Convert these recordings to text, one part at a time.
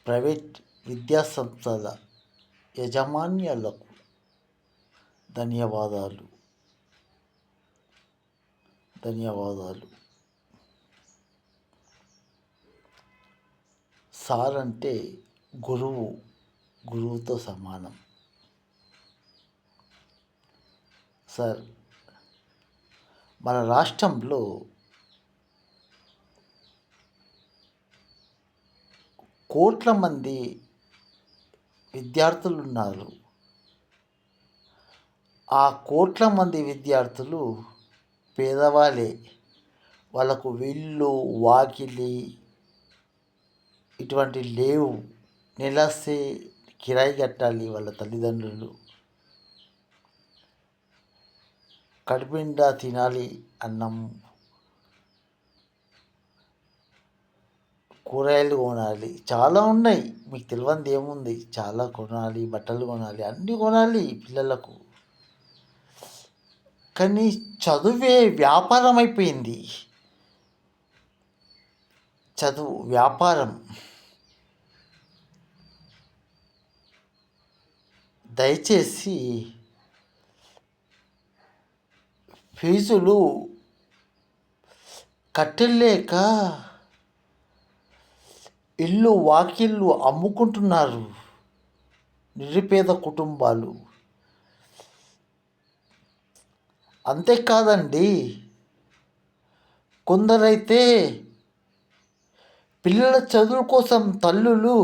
Private విద్యాసంస్థల యాజమాన్యాలకు ధన్యవాదాలు. Sir అంటే గురువుతో సమానం. సార్, మన రాష్ట్రంలో కోట్ల మంది విద్యార్థులు ఉన్నారు. ఆ కోట్ల మంది విద్యార్థులు పేదవాళ్ళే. వాళ్ళకు ఇల్లు, వాకిలి ఇటువంటివి లేవు. నెలస్తే కిరాయి కట్టాలి వాళ్ళ తల్లిదండ్రులు. కడుపునిండా తినాలి అన్నం, కూరగాయలు కొనాలి, చాలా ఉన్నాయి. మీకు తెలియంది ఏముంది? చాలా కొనాలి, బట్టలు కొనాలి, అన్నీ కొనాలి పిల్లలకు. కానీ చదువే వ్యాపారం అయిపోయింది. చదువు వ్యాపారం. దయచేసి ఫీజులు కట్టలేక ఇల్లు వాకిళ్ళు అమ్ముకుంటున్నారు నిరుపేద కుటుంబాలు. అంతేకాదండి, కొందరైతే పిల్లల చదువు కోసం తల్లులు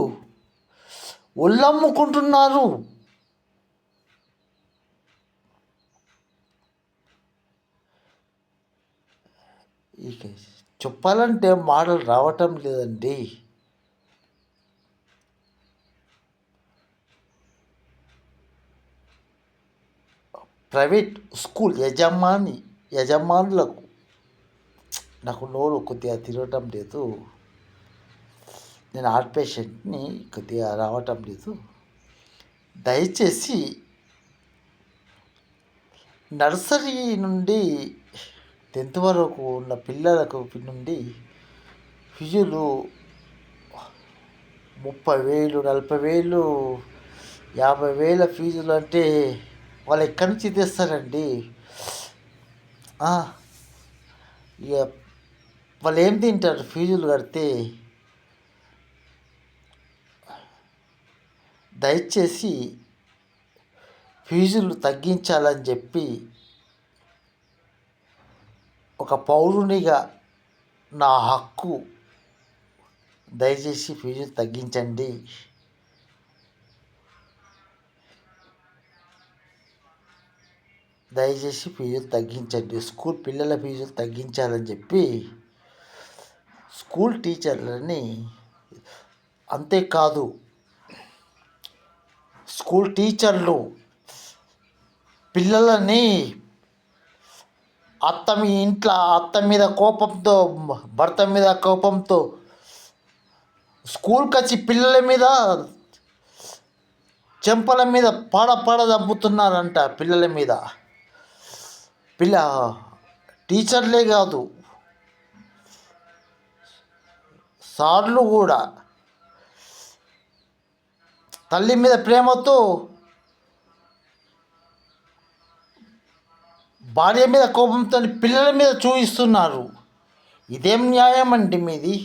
ఒళ్ళమ్ముకుంటున్నారు. ఇక చెప్పాలంటే మాటలు రావటం లేదండి. ప్రైవేట్ స్కూల్ యజమానులకు నాకు నోరు కొద్దిగా తిరగటం లేదు. నేను హార్ట్ పేషెంట్ని, కొద్దిగా రావటం లేదు. దయచేసి నర్సరీ నుండి 10th వరకు ఉన్న పిల్లలకు నుండి ఫీజులు 30,000, 40,000, 50,000 ఫీజులు అంటే వాళ్ళు ఎక్కడి నుంచి తెస్తారండి? ఇక వాళ్ళు ఏం తింటారు ఫీజులు కడితే? దయచేసి ఫీజులు తగ్గించాలని చెప్పి ఒక పౌరునిగా నా హక్కు. దయచేసి ఫీజులు తగ్గించండి. స్కూల్ పిల్లల ఫీజులు తగ్గించాలని చెప్పి స్కూల్ టీచర్లని, అంతేకాదు స్కూల్ టీచర్లు పిల్లలని అత్త మీద కోపంతో, భర్త మీద కోపంతో స్కూల్కి వచ్చి పిల్లల మీద, చెంపల మీద పడ చంపుతున్నారంట. పిల్లల మీద టీచర్లే కాదు, సార్లు కూడా తల్లి మీద ప్రేమతో భార్య మీద కోపంతో పిల్లల మీద చూపిస్తున్నారు. ఇదేం న్యాయం అండి మీది?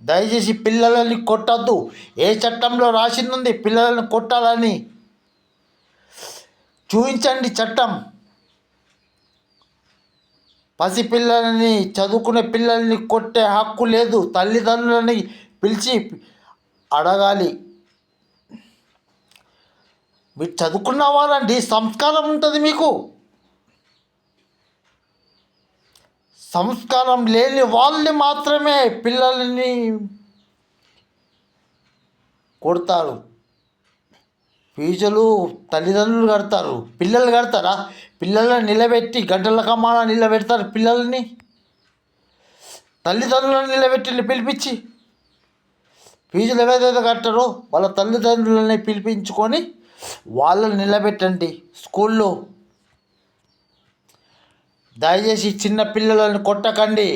దయచేసి పిల్లలని కొట్టద్దు. ఏ చట్టంలో రాసింది పిల్లలను కొట్టాలని? చూపించండి చట్టం. పసిపిల్లలని, చదువుకునే పిల్లల్ని కొట్టే హక్కు లేదు. తల్లిదండ్రులని పిలిచి అడగాలి. మీరు చదువుకున్న వాళ్ళండి, సంస్కారం ఉంటుంది మీకు. సంస్కారం లేని వాళ్ళని మాత్రమే పిల్లల్ని కొడతారు. ఫీజులు తల్లిదండ్రులు కడతారు, పిల్లలు కడతారా? పిల్లల్ని నిలబెట్టి గంటల కమాన నిలబెడతారు. పిల్లల్ని తల్లిదండ్రులను నిలబెట్టి పిలిపించి ఫీజులు ఎవరైతే కట్టారో వాళ్ళ తల్లిదండ్రులని పిలిపించుకొని వాళ్ళని నిలబెట్టండి స్కూల్లో. దయచేసి చిన్న పిల్లలను కొట్టకండి.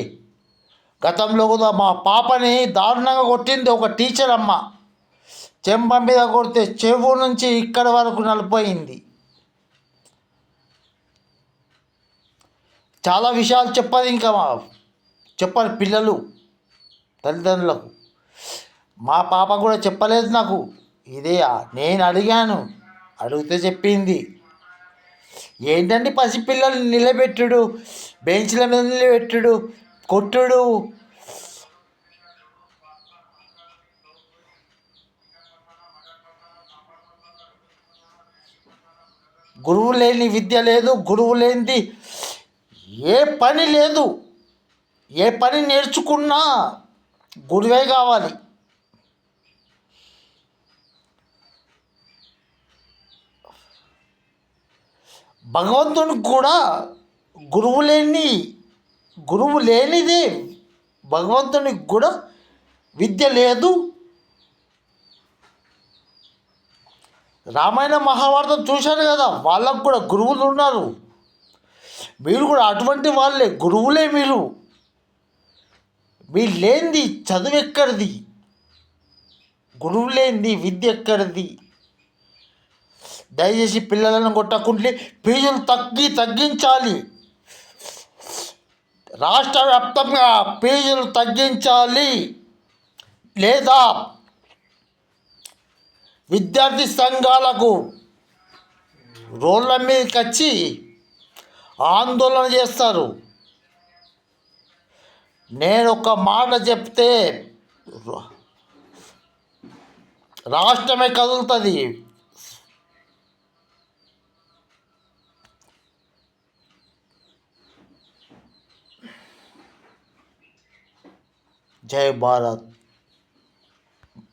గతంలో కూడా మా పాపని దారుణంగా కొట్టింది ఒక టీచర్ అమ్మ. చెంప మీద కొడితే చెవు నుంచి ఇక్కడ వరకు నలిపోయింది. చాలా విషయాలు చెప్పాలి, ఇంకా చెప్పాలి పిల్లలు తల్లిదండ్రులకు. మా పాప కూడా చెప్పలేదు నాకు. ఇదే నేను అడిగాను, అడిగితే చెప్పింది. ఏంటంటే పసిపిల్లల్ని నిలబెట్టుడు, బెంచ్ల మీద నిలబెట్టుడు, కొట్టుడు. గురువు లేని విద్య లేదు, గురువు లేనిది ఏ పని లేదు. ఏ పని నేర్చుకున్నా గురువే కావాలి. భగవంతునికి కూడా గురువు లేనిదే భగవంతునికి కూడా విద్య లేదు. రామాయణ మహాభారతం చూశారు కదా, వాళ్ళకు కూడా గురువులు ఉన్నారు. మీరు కూడా అటువంటి వాళ్ళే, గురువులే మీరు. మీరు లేనిది చదువు ఎక్కడిది? గురువు లేనిది విద్య ఎక్కడిది? దయచేసి పిల్లలను కొట్టకుంటే ఫీజులు తగ్గించాలి. రాష్ట్ర వ్యాప్తంగా ఫీజులు తగ్గించాలి. లేదా విద్యార్థి సంఘాలకు రోడ్ల మీదకి వచ్చి ఆందోళన చేస్తారు. నేను ఒక మాట చెప్తే రాష్ట్రమే కదులుతుంది. జై భారత్.